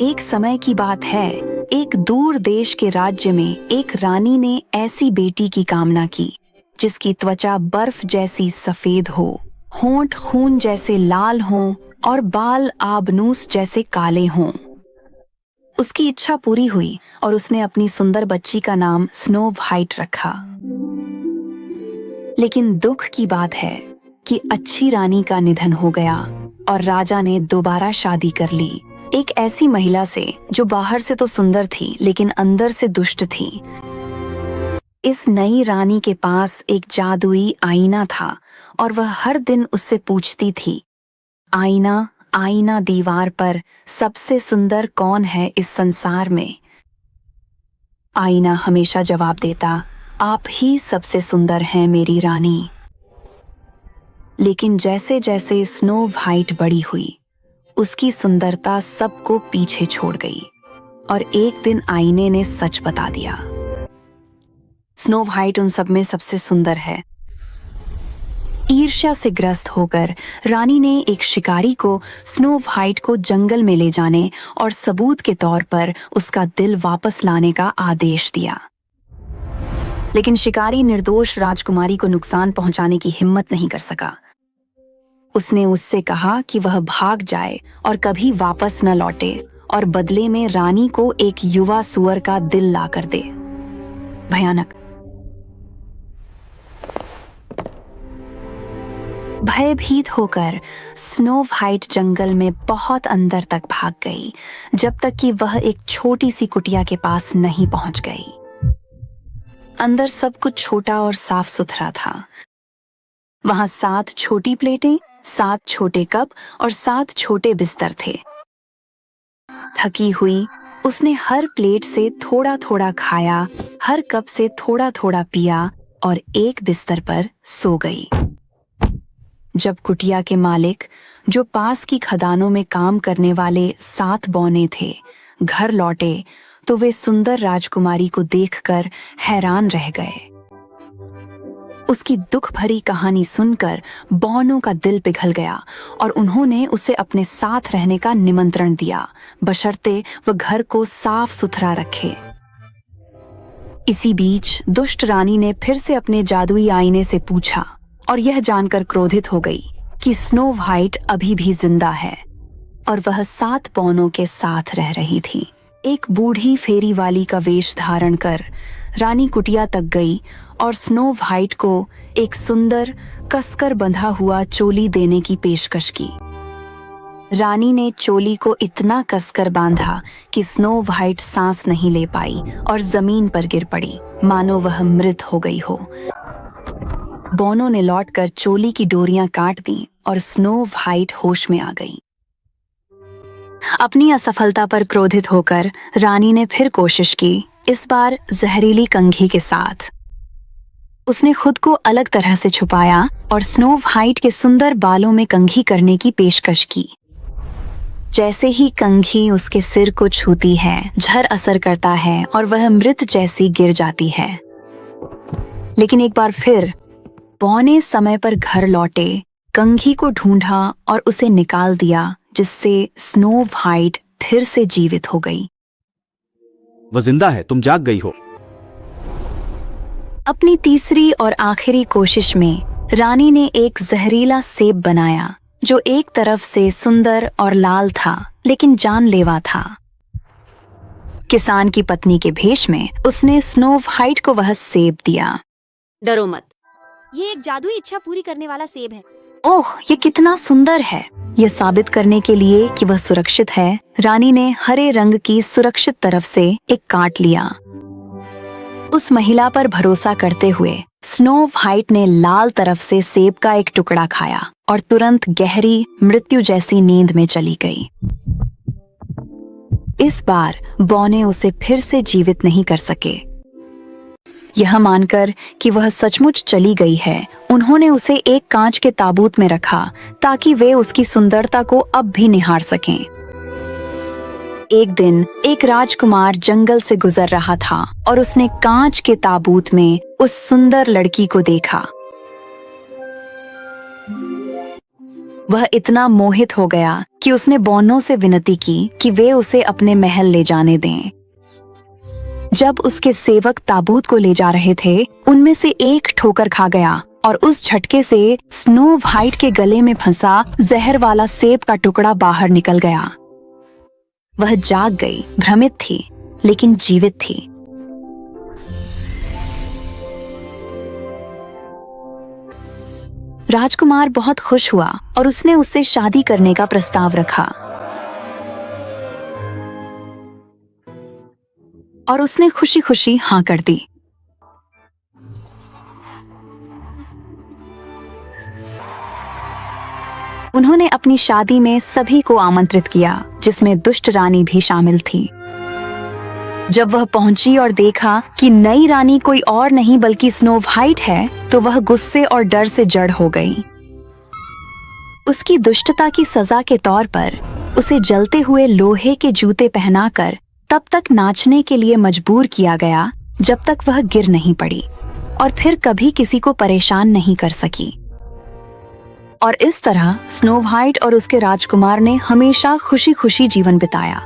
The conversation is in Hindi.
एक समय की बात है, एक दूर देश के राज्य में एक रानी ने ऐसी बेटी की कामना की जिसकी त्वचा बर्फ जैसी सफेद हो, होंठ खून जैसे लाल हों और बाल आबनूस जैसे काले हों। उसकी इच्छा पूरी हुई और उसने अपनी सुंदर बच्ची का नाम स्नो व्हाइट रखा। लेकिन दुख की बात है कि अच्छी रानी का निधन हो गया और राजा ने दोबारा शादी कर ली, एक ऐसी महिला से जो बाहर से तो सुंदर थी लेकिन अंदर से दुष्ट थी। इस नई रानी के पास एक जादुई आईना था और वह हर दिन उससे पूछती थी, आईना आईना दीवार पर सबसे सुंदर कौन है इस संसार में। आईना हमेशा जवाब देता, आप ही सबसे सुंदर हैं मेरी रानी। लेकिन जैसे जैसे स्नो व्हाइट बड़ी हुई, उसकी सुंदरता सबको पीछे छोड़ गई और एक दिन आईने ने सच बता दिया। स्नो व्हाइट उन सब में सबसे सुंदर है। ईर्ष्या से ग्रस्त होकर रानी ने एक शिकारी को स्नो व्हाइट को जंगल में ले जाने और सबूत के तौर पर उसका दिल वापस लाने का आदेश दिया। लेकिन शिकारी निर्दोष राजकुमारी को नुकसान पहुंचाने की हिम्मत नहीं कर सका। उसने उससे कहा कि वह भाग जाए और कभी वापस न लौटे और बदले में रानी को एक युवा सुअर का दिल ला कर दे। भयानक। भयभीत होकर स्नो व्हाइट जंगल में बहुत अंदर तक भाग गई, जब तक कि वह एक छोटी सी कुटिया के पास नहीं पहुंच गई। अंदर सब कुछ छोटा और साफ सुथरा था। वहां 7 छोटी प्लेटें, 7 छोटे कप और 7 छोटे बिस्तर थे। थकी हुई उसने हर प्लेट से थोड़ा थोड़ा खाया, हर कप से थोड़ा थोड़ा पिया और एक बिस्तर पर सो गई। जब कुटिया के मालिक, जो पास की खदानों में काम करने वाले 7 बौने थे, घर लौटे तो वे सुंदर राजकुमारी को देखकर हैरान रह गए। उसकी दुख भरी कहानी सुनकर बौनों का दिल पिघल गया और उन्होंने उसे अपने साथ रहने का निमंत्रण दिया, बशर्ते वह घर को साफ सुथरा रखे। इसी बीच दुष्ट रानी ने फिर से अपने जादुई आईने से पूछा और यह जानकर क्रोधित हो गई कि स्नो व्हाइट अभी भी जिंदा है और वह 7 बौनों के साथ रह रही थी। एक बूढ़ी फेरी वाली का वेश धारण कर रानी कुटिया तक गई और स्नो व्हाइट को एक सुंदर कसकर बंधा हुआ चोली देने की पेशकश की। रानी ने चोली को इतना कसकर बांधा कि स्नो व्हाइट सांस नहीं ले पाई और जमीन पर गिर पड़ी, मानो वह मृत हो गई हो। बौनों ने लौटकर चोली की डोरियां काट दी और स्नो व्हाइट होश में आ गई। अपनी असफलता पर क्रोधित होकर रानी ने फिर कोशिश की, इस बार जहरीली कंघी के साथ। उसने खुद को अलग तरह से छुपाया और स्नो व्हाइट के सुंदर बालों में कंघी करने की पेशकश की। जैसे ही कंघी उसके सिर को छूती है, झर असर करता है और वह मृत जैसी गिर जाती है। लेकिन एक बार फिर बौने समय पर घर लौटे, कंघी को ढूंढा और उसे निकाल दिया, जिससे स्नो व्हाइट फिर से जीवित हो गई। वह जिंदा है, तुम जाग गई हो। अपनी तीसरी और आखिरी कोशिश में रानी ने एक जहरीला सेब बनाया जो एक तरफ से सुंदर और लाल था लेकिन जानलेवा था। किसान की पत्नी के भेष में उसने स्नो व्हाइट को वह सेब दिया। डरो मत, ये एक जादुई इच्छा पूरी करने वाला सेब है। ओह, ये कितना सुंदर है। यह साबित करने के लिए कि वह सुरक्षित है, रानी ने हरे रंग की सुरक्षित तरफ से एक काट लिया। उस महिला पर भरोसा करते हुए स्नो व्हाइट ने लाल तरफ से सेब का एक टुकड़ा खाया और तुरंत गहरी मृत्यु जैसी नींद में चली गई। इस बार बौने उसे फिर से जीवित नहीं कर सके। यह मानकर कि वह सचमुच चली गई है, उन्होंने उसे एक कांच के ताबूत में रखा ताकि वे उसकी सुंदरता को अब भी निहार सकें। एक दिन एक राजकुमार जंगल से गुजर रहा था और उसने कांच के ताबूत में उस सुंदर लड़की को देखा। वह इतना मोहित हो गया कि उसने बौनों से विनती की कि वे उसे अपने महल ले जाने दें। जब उसके सेवक ताबूत को ले जा रहे थे, उनमें से एक ठोकर खा गया और उस झटके से स्नो व्हाइट के गले में फंसा जहर वाला सेब का टुकड़ा बाहर निकल गया। वह जाग गई, भ्रमित थी लेकिन जीवित थी। राजकुमार बहुत खुश हुआ और उसने उससे शादी करने का प्रस्ताव रखा। और उसने खुशी खुशी हाँ कर दी। उन्होंने अपनी शादी में सभी को आमंत्रित किया, जिसमें दुष्ट रानी भी शामिल थी। जब वह पहुंची और देखा कि नई रानी कोई और नहीं बल्कि स्नो व्हाइट है, तो वह गुस्से और डर से जड़ हो गई। उसकी दुष्टता की सजा के तौर पर उसे जलते हुए लोहे के जूते पहनाकर तब तक नाचने के लिए मजबूर किया गया जब तक वह गिर नहीं पड़ी, और फिर कभी किसी को परेशान नहीं कर सकी। और इस तरह स्नो व्हाइट और उसके राजकुमार ने हमेशा खुशी खुशी जीवन बिताया।